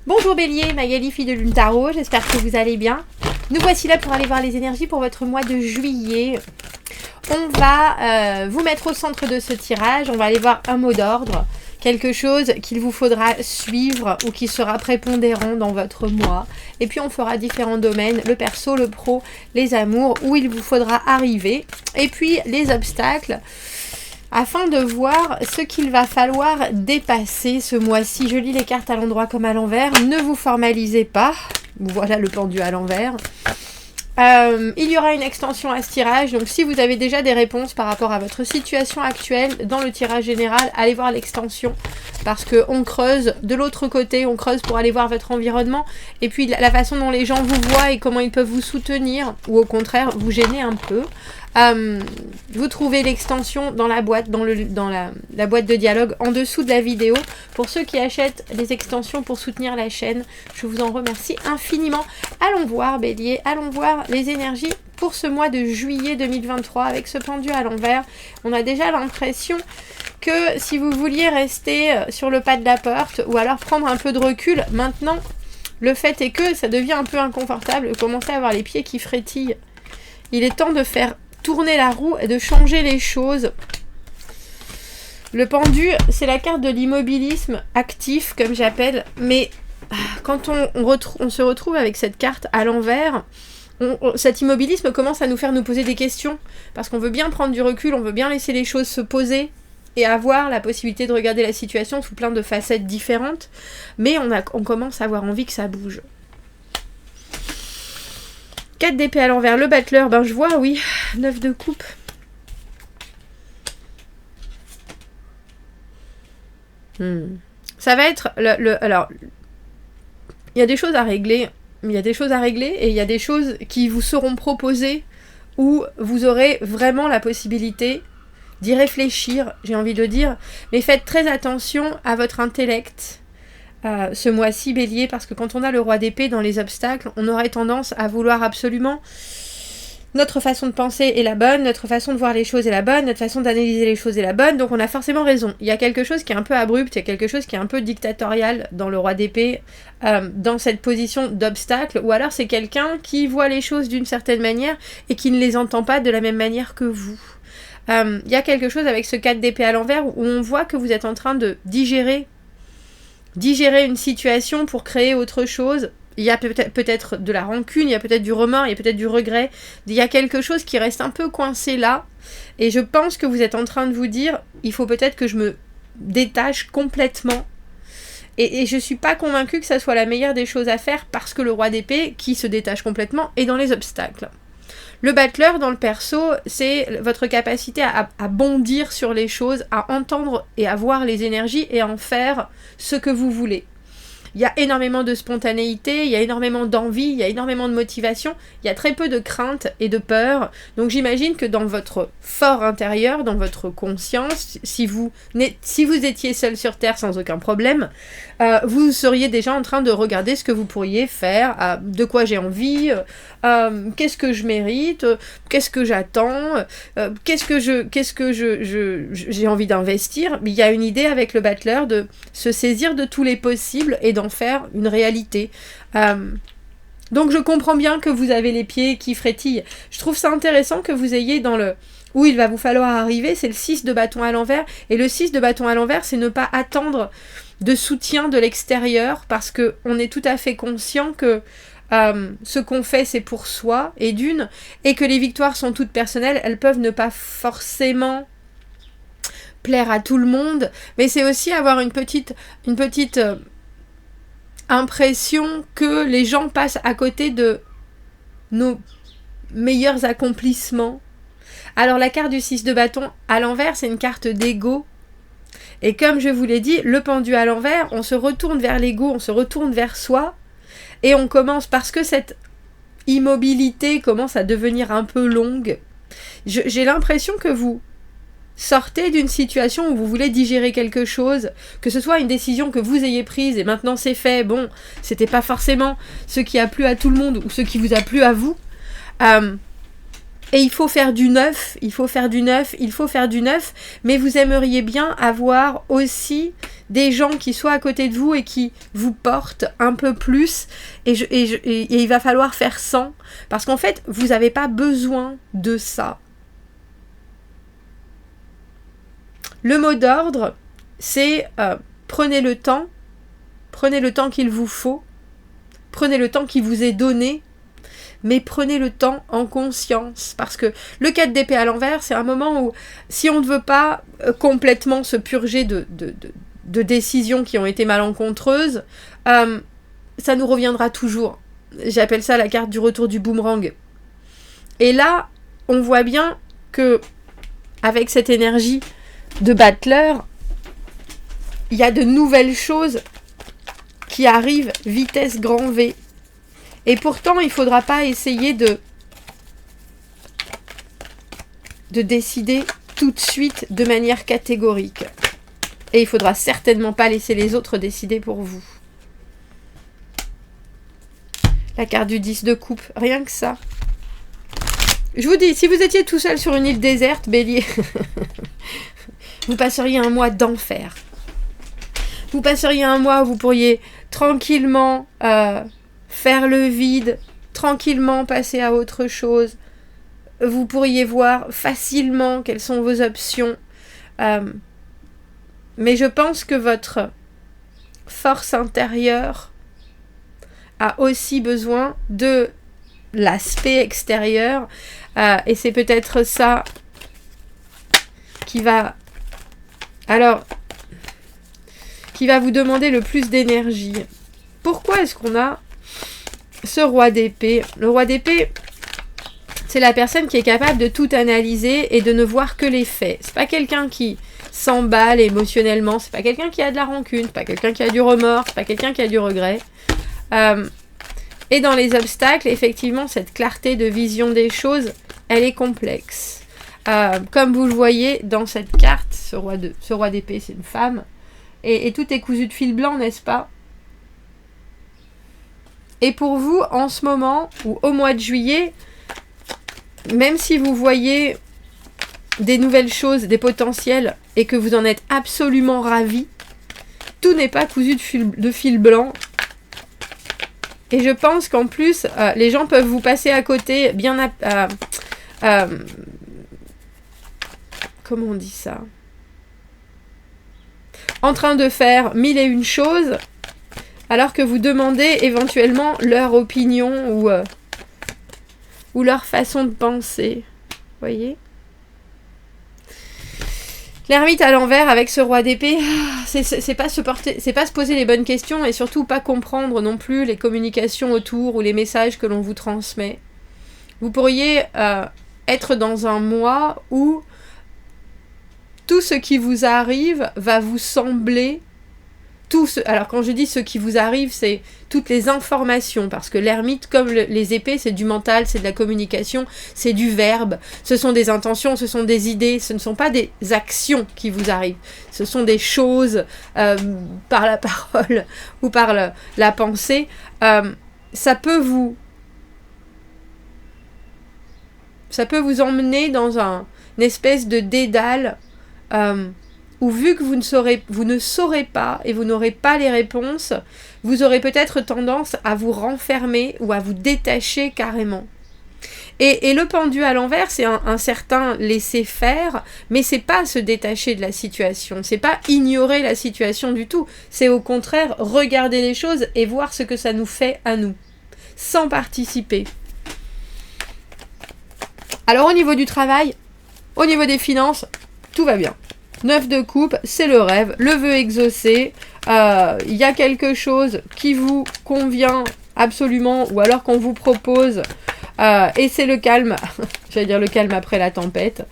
Bonjour Bélier, Magali, fille de Lune Tarot, j'espère que vous allez bien. Nous voici là pour aller voir les énergies pour votre mois de juillet. On va vous mettre au centre de ce tirage, on va aller voir un mot d'ordre, quelque chose qu'il vous faudra suivre ou qui sera prépondérant dans votre mois. Et puis on fera différents domaines, le perso, le pro, les amours, où il vous faudra arriver. Et puis les obstacles, afin de voir ce qu'il va falloir dépasser ce mois-ci. Je lis les cartes à l'endroit comme à l'envers. Ne vous formalisez pas. Voilà le pendu à l'envers. Il y aura une extension à ce tirage. Donc si vous avez déjà des réponses par rapport à votre situation actuelle dans le tirage général, allez voir l'extension. Parce qu'on creuse de l'autre côté. On creuse pour aller voir votre environnement. Et puis la façon dont les gens vous voient et comment ils peuvent vous soutenir. Ou au contraire vous gêner un peu. Vous trouvez l'extension dans la boîte, dans la boîte de dialogue en dessous de la vidéo. Pour ceux qui achètent les extensions pour soutenir la chaîne, je vous en remercie infiniment. Allons voir Bélier, allons voir les énergies pour ce mois de juillet 2023 avec ce pendu à l'envers. On a déjà l'impression que si vous vouliez rester sur le pas de la porte ou alors prendre un peu de recul, maintenant le fait est que ça devient un peu inconfortable, commencer à avoir les pieds qui frétillent. Il est temps de faire tourner la roue et de changer les choses. Le pendu, c'est la carte de l'immobilisme actif, comme j'appelle. Mais quand on se retrouve avec cette carte à l'envers, cet immobilisme commence à nous faire nous poser des questions. Parce qu'on veut bien prendre du recul, on veut bien laisser les choses se poser et avoir la possibilité de regarder la situation sous plein de facettes différentes. Mais on commence à avoir envie que ça bouge. 4 d'épée à l'envers, le battleur, ben je vois, oui, 9 de coupe. Ça va être, alors, il y a des choses à régler, et il y a des choses qui vous seront proposées où vous aurez vraiment la possibilité d'y réfléchir, j'ai envie de dire, mais faites très attention à votre intellect. Ce mois-ci Bélier, parce que quand on a le roi d'épée dans les obstacles, on aurait tendance à vouloir absolument notre façon de penser est la bonne, notre façon de voir les choses est la bonne, notre façon d'analyser les choses est la bonne, donc on a forcément raison. Il y a quelque chose qui est un peu abrupt, il y a quelque chose qui est un peu dictatorial dans le roi d'épée, dans cette position d'obstacle, ou alors c'est quelqu'un qui voit les choses d'une certaine manière et qui ne les entend pas de la même manière que vous. Il y a quelque chose avec ce 4 d'épée à l'envers où on voit que vous êtes en train de digérer une situation pour créer autre chose. Il y a peut-être de la rancune, il y a peut-être du remords, il y a peut-être du regret. Il y a quelque chose qui reste un peu coincé là. Et je pense que vous êtes en train de vous dire, il faut peut-être que je me détache complètement. Et je suis pas convaincue que ça soit la meilleure des choses à faire parce que le roi d'épée, qui se détache complètement, est dans les obstacles. Le battleur dans le perso, c'est votre capacité à bondir sur les choses, à entendre et à voir les énergies et à en faire ce que vous voulez. Il y a énormément de spontanéité, il y a énormément d'envie, il y a énormément de motivation, il y a très peu de crainte et de peur. Donc j'imagine que dans votre fort intérieur, dans votre conscience, si vous étiez seul sur Terre sans aucun problème, vous seriez déjà en train de regarder ce que vous pourriez faire, de quoi j'ai envie, qu'est-ce que je mérite, qu'est-ce que j'attends, qu'est-ce que j'ai envie d'investir. Il y a une idée avec le battleur de se saisir de tous les possibles et d'en faire une réalité. Donc je comprends bien que vous avez les pieds qui frétillent. Je trouve ça intéressant que vous ayez dans le où il va vous falloir arriver, c'est le 6 de bâton à l'envers. Et le 6 de bâton à l'envers, c'est ne pas attendre de soutien de l'extérieur parce qu'on est tout à fait conscient que ce qu'on fait c'est pour soi et que les victoires sont toutes personnelles, elles peuvent ne pas forcément plaire à tout le monde, mais c'est aussi avoir une petite impression que les gens passent à côté de nos meilleurs accomplissements. Alors la carte du 6 de bâton à l'envers, c'est une carte d'ego. Et comme je vous l'ai dit, le pendu à l'envers, on se retourne vers l'ego, on se retourne vers soi. Et on commence, parce que cette immobilité commence à devenir un peu longue, j'ai l'impression que vous sortez d'une situation où vous voulez digérer quelque chose, que ce soit une décision que vous ayez prise et maintenant c'est fait, bon, c'était pas forcément ce qui a plu à tout le monde ou ce qui vous a plu à vous. Et il faut faire du neuf, il faut faire du neuf, il faut faire du neuf, mais vous aimeriez bien avoir aussi des gens qui soient à côté de vous et qui vous portent un peu plus, et il va falloir faire sans, parce qu'en fait, vous n'avez pas besoin de ça. Le mot d'ordre, c'est prenez le temps qu'il vous faut, prenez le temps qui vous est donné, mais prenez le temps en conscience, parce que le 4 d'épée à l'envers, c'est un moment où, si on ne veut pas complètement se purger de décisions qui ont été malencontreuses, ça nous reviendra toujours. J'appelle ça la carte du retour du boomerang. Et là, on voit bien que, avec cette énergie de battleur, il y a de nouvelles choses qui arrivent vitesse grand V. Et pourtant, il ne faudra pas essayer de décider tout de suite de manière catégorique. Et il ne faudra certainement pas laisser les autres décider pour vous. La carte du 10 de coupe, rien que ça. Je vous dis, si vous étiez tout seul sur une île déserte, Bélier, vous passeriez un mois d'enfer. Vous passeriez un mois où vous pourriez tranquillement faire le vide, tranquillement passer à autre chose. Vous pourriez voir facilement quelles sont vos options. Mais je pense que votre force intérieure a aussi besoin de l'aspect extérieur. Et c'est peut-être ça qui va... Alors, qui va vous demander le plus d'énergie. Pourquoi est-ce qu'on a ce roi d'épée? Le roi d'épée, c'est la personne qui est capable de tout analyser et de ne voir que les faits. C'est pas quelqu'un qui s'emballe émotionnellement, c'est pas quelqu'un qui a de la rancune, c'est pas quelqu'un qui a du remords, c'est pas quelqu'un qui a du regret. Et dans les obstacles, effectivement, cette clarté de vision des choses, elle est complexe. Comme vous le voyez dans cette carte, ce roi d'épée, c'est une femme. Et tout est cousu de fil blanc, n'est-ce pas? Et pour vous, en ce moment, ou au mois de juillet, même si vous voyez des nouvelles choses, des potentiels, et que vous en êtes absolument ravis, tout n'est pas cousu de fil blanc. Et je pense qu'en plus, les gens peuvent vous passer à côté, bien comment on dit ça? En train de faire 1001 choses, alors que vous demandez éventuellement leur opinion ou leur façon de penser. Voyez? L'ermite à l'envers avec ce roi d'épée, c'est pas se poser les bonnes questions et surtout pas comprendre non plus les communications autour ou les messages que l'on vous transmet. Vous pourriez être dans un mois où tout ce qui vous arrive va vous sembler... Alors quand je dis ce qui vous arrive, c'est toutes les informations, parce que l'ermite, comme les épées, c'est du mental, c'est de la communication, c'est du verbe, ce sont des intentions, ce sont des idées, ce ne sont pas des actions qui vous arrivent, ce sont des choses par la parole ou par la pensée. Ça peut vous emmener dans une espèce de dédale où vu que vous ne saurez pas et vous n'aurez pas les réponses, vous aurez peut-être tendance à vous renfermer ou à vous détacher carrément. Et le pendu à l'envers, c'est un certain laisser faire, mais c'est pas se détacher de la situation, c'est pas ignorer la situation du tout, c'est au contraire regarder les choses et voir ce que ça nous fait à nous, sans participer. Alors au niveau du travail, au niveau des finances, tout va bien. 9 de coupe, c'est le rêve, le vœu exaucé, il y a quelque chose qui vous convient absolument, ou alors qu'on vous propose, et c'est le calme, j'allais dire le calme après la tempête,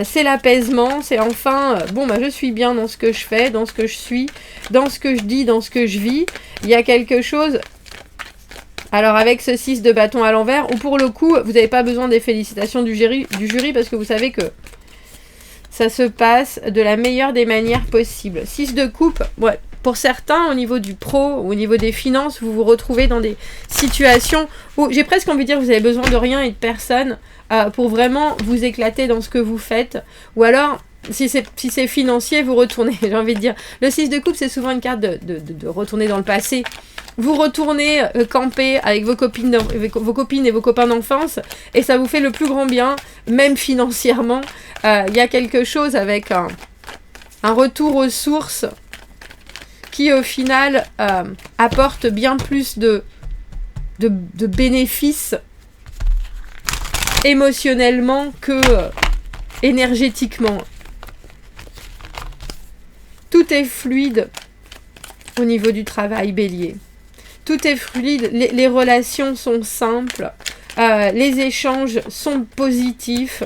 c'est l'apaisement, c'est enfin, je suis bien dans ce que je fais, dans ce que je suis, dans ce que je dis, dans ce que je vis, il y a quelque chose... Alors avec ce 6 de bâton à l'envers, ou pour le coup, vous n'avez pas besoin des félicitations du jury parce que vous savez que ça se passe de la meilleure des manières possibles. 6 de coupe, ouais, Pour certains, au niveau du pro, au niveau des finances, vous vous retrouvez dans des situations où j'ai presque envie de dire que vous avez besoin de rien et de personne pour vraiment vous éclater dans ce que vous faites. Ou alors, si c'est financier, vous retournez, j'ai envie de dire. Le 6 de coupe, c'est souvent une carte de retourner dans le passé. Vous retournez camper avec vos copines et vos copains d'enfance et ça vous fait le plus grand bien, même financièrement. Il y a quelque chose avec un retour aux sources qui au final apporte bien plus de bénéfices émotionnellement que énergétiquement. Tout est fluide au niveau du travail, Bélier. Tout est fluide, les relations sont simples, les échanges sont positifs.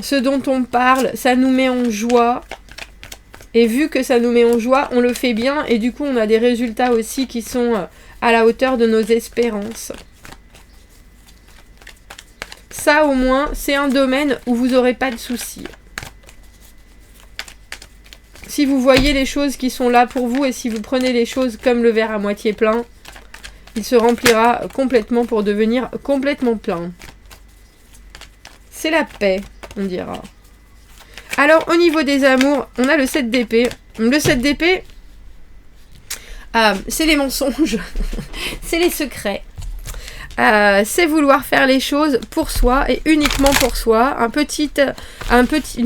Ce dont on parle, ça nous met en joie. Et vu que ça nous met en joie, on le fait bien. Et du coup, on a des résultats aussi qui sont à la hauteur de nos espérances. Ça, au moins, c'est un domaine où vous n'aurez pas de soucis. Si vous voyez les choses qui sont là pour vous et si vous prenez les choses comme le verre à moitié plein, il se remplira complètement pour devenir complètement plein. C'est la paix, on dira. Alors, au niveau des amours, on a le 7 d'épée. Le 7 d'épée, c'est les mensonges, c'est les secrets. C'est vouloir faire les choses pour soi et uniquement pour soi. Une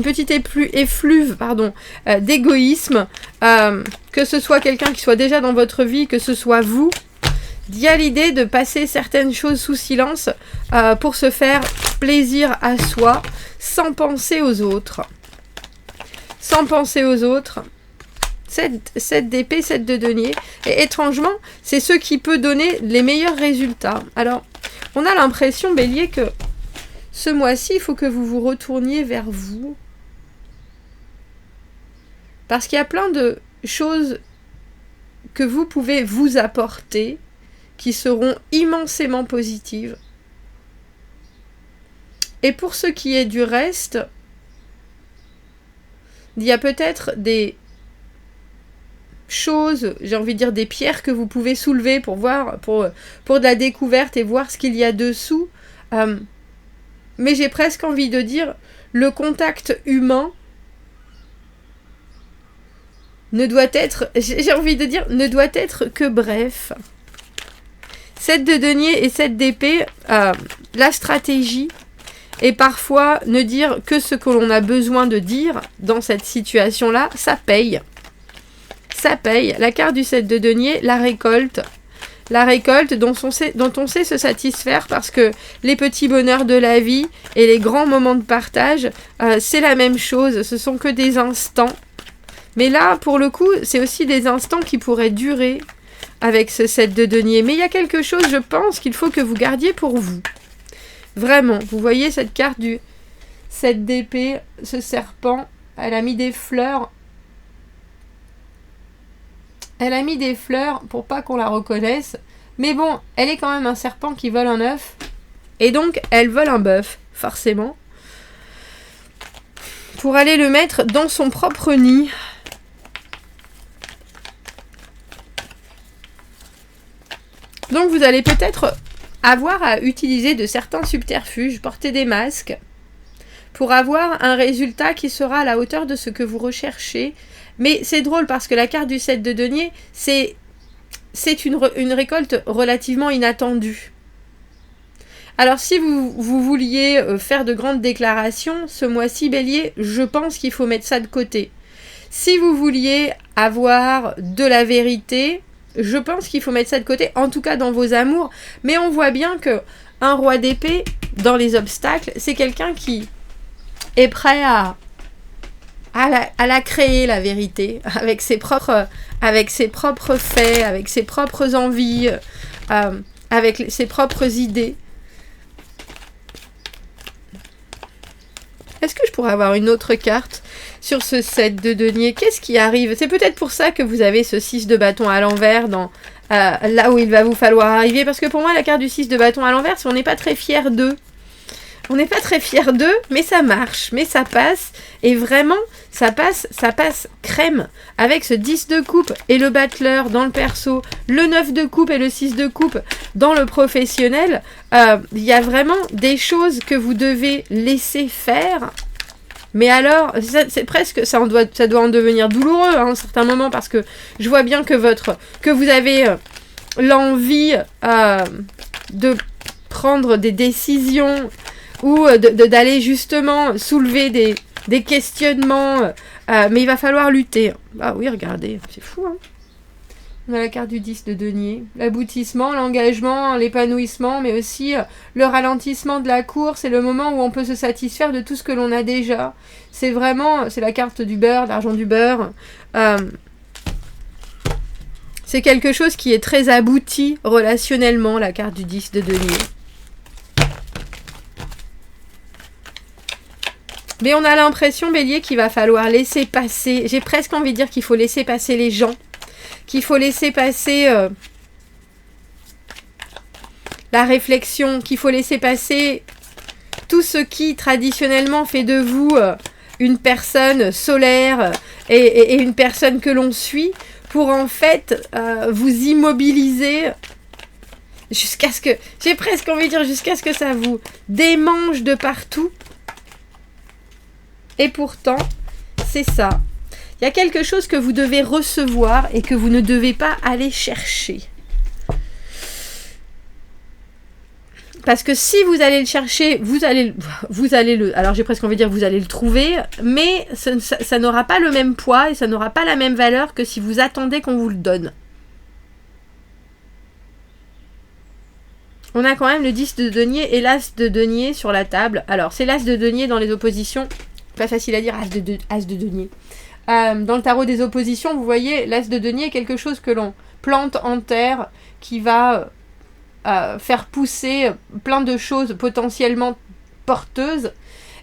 petite effluve d'égoïsme. Que ce soit quelqu'un qui soit déjà dans votre vie, que ce soit vous. Il y a l'idée de passer certaines choses sous silence pour se faire plaisir à soi sans penser aux autres. Sans penser aux autres. 7 d'épée, 7 de denier. Et étrangement, c'est ce qui peut donner les meilleurs résultats. Alors, on a l'impression, Bélier, que ce mois-ci, il faut que vous vous retourniez vers vous. Parce qu'il y a plein de choses que vous pouvez vous apporter qui seront immensément positives. Et pour ce qui est du reste, il y a peut-être des choses, j'ai envie de dire des pierres que vous pouvez soulever pour voir, pour de la découverte et voir ce qu'il y a dessous. Mais j'ai presque envie de dire, le contact humain ne doit être, j'ai envie de dire, ne doit être que bref. 7 de denier et 7 d'épée, la stratégie et parfois ne dire que ce que l'on a besoin de dire dans cette situation-là, ça paye. Ça paye. La carte du 7 de denier, la récolte. La récolte dont on sait se satisfaire parce que les petits bonheurs de la vie et les grands moments de partage, c'est la même chose. Ce sont que des instants. Mais là, pour le coup, c'est aussi des instants qui pourraient durer avec ce 7 de denier. Mais il y a quelque chose, je pense, qu'il faut que vous gardiez pour vous. Vraiment, vous voyez cette carte du 7 d'épée, ce serpent, elle a mis des fleurs. Elle a mis des fleurs pour pas qu'on la reconnaisse. Mais bon, elle est quand même un serpent qui vole un œuf. Et donc, elle vole un bœuf, forcément. Pour aller le mettre dans son propre nid. Donc, vous allez peut-être avoir à utiliser de certains subterfuges, porter des masques, pour avoir un résultat qui sera à la hauteur de ce que vous recherchez. Mais c'est drôle parce que la carte du 7 de denier, c'est une récolte relativement inattendue. Alors si vous vouliez faire de grandes déclarations, ce mois-ci, Bélier, je pense qu'il faut mettre ça de côté. Si vous vouliez avoir de la vérité, je pense qu'il faut mettre ça de côté, en tout cas dans vos amours. Mais on voit bien que un roi d'épée, dans les obstacles, c'est quelqu'un qui est prêt à la créer, la vérité, avec ses propres faits, avec ses propres envies, avec ses propres idées. Est-ce que je pourrais avoir une autre carte sur ce 7 de denier? Qu'est-ce qui arrive? C'est peut-être pour ça que vous avez ce 6 de bâton à l'envers dans là où il va vous falloir arriver. Parce que pour moi, la carte du 6 de bâton à l'envers, si on n'est pas très fier d'eux, On n'est pas très fiers d'eux, mais ça marche, mais ça passe. Et vraiment, ça passe crème. Avec ce 10 de coupe et le battleur dans le perso, le 9 de coupe et le 6 de coupe dans le professionnel, il y a vraiment des choses que vous devez laisser faire. Mais alors, c'est presque, ça doit en devenir douloureux à un certain moment, parce que je vois bien que vous avez l'envie de prendre des décisions ou d'aller justement soulever des questionnements, mais il va falloir lutter. Ah oui, regardez, c'est fou, hein. On a la carte du 10 de denier, l'aboutissement, l'engagement, l'épanouissement, mais aussi le ralentissement de la course et le moment où on peut se satisfaire de tout ce que l'on a déjà. C'est la carte du beurre, l'argent du beurre. C'est quelque chose qui est très abouti relationnellement, la carte du 10 de denier. Mais on a l'impression, Bélier, qu'il va falloir laisser passer, j'ai presque envie de dire qu'il faut laisser passer les gens, qu'il faut laisser passer la réflexion, qu'il faut laisser passer tout ce qui traditionnellement fait de vous une personne solaire et une personne que l'on suit, pour en fait vous immobiliser jusqu'à ce que, j'ai presque envie de dire, jusqu'à ce que ça vous démange de partout. Et pourtant, c'est ça. Il y a quelque chose que vous devez recevoir et que vous ne devez pas aller chercher. Parce que si vous allez le chercher, vous allez le... Alors j'ai presque envie de dire vous allez le trouver, mais ça n'aura pas le même poids et ça n'aura pas la même valeur que si vous attendez qu'on vous le donne. On a quand même le 10 de denier et l'as de denier sur la table. Alors c'est l'as de denier dans les oppositions. Pas facile à dire, as de denier. Dans le tarot des oppositions, vous voyez, l'as de denier est quelque chose que l'on plante en terre, qui va faire pousser plein de choses potentiellement porteuses.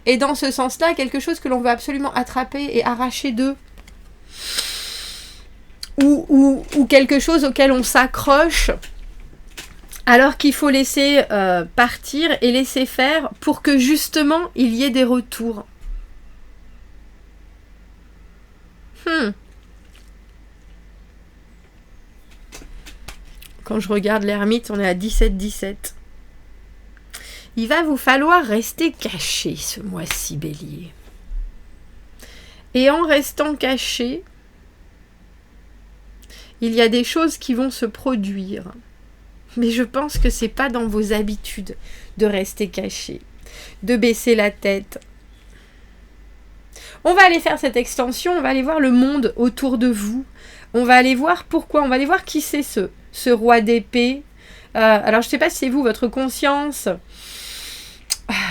Et dans ce sens-là, quelque chose que l'on veut absolument attraper et arracher d'eux. Ou quelque chose auquel on s'accroche, alors qu'il faut laisser partir et laisser faire pour que justement il y ait des retours. Quand je regarde l'ermite, on est à 17-17. Il va vous falloir rester caché ce mois-ci, Bélier. Et en restant caché, il y a des choses qui vont se produire. Mais je pense que c'est pas dans vos habitudes de rester caché, de baisser la tête. On va aller faire cette extension, on va aller voir le monde autour de vous. On va aller voir pourquoi, on va aller voir qui c'est ce roi d'épée. Alors je ne sais pas si c'est vous, votre conscience,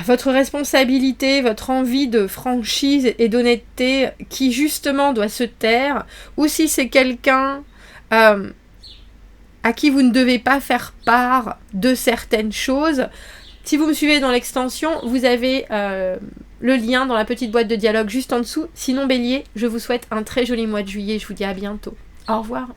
votre responsabilité, votre envie de franchise et d'honnêteté qui justement doit se taire, ou si c'est quelqu'un à qui vous ne devez pas faire part de certaines choses. Si vous me suivez dans l'extension, vous avez le lien dans la petite boîte de dialogue juste en dessous. Sinon, Bélier, je vous souhaite un très joli mois de juillet. Je vous dis à bientôt. Au revoir.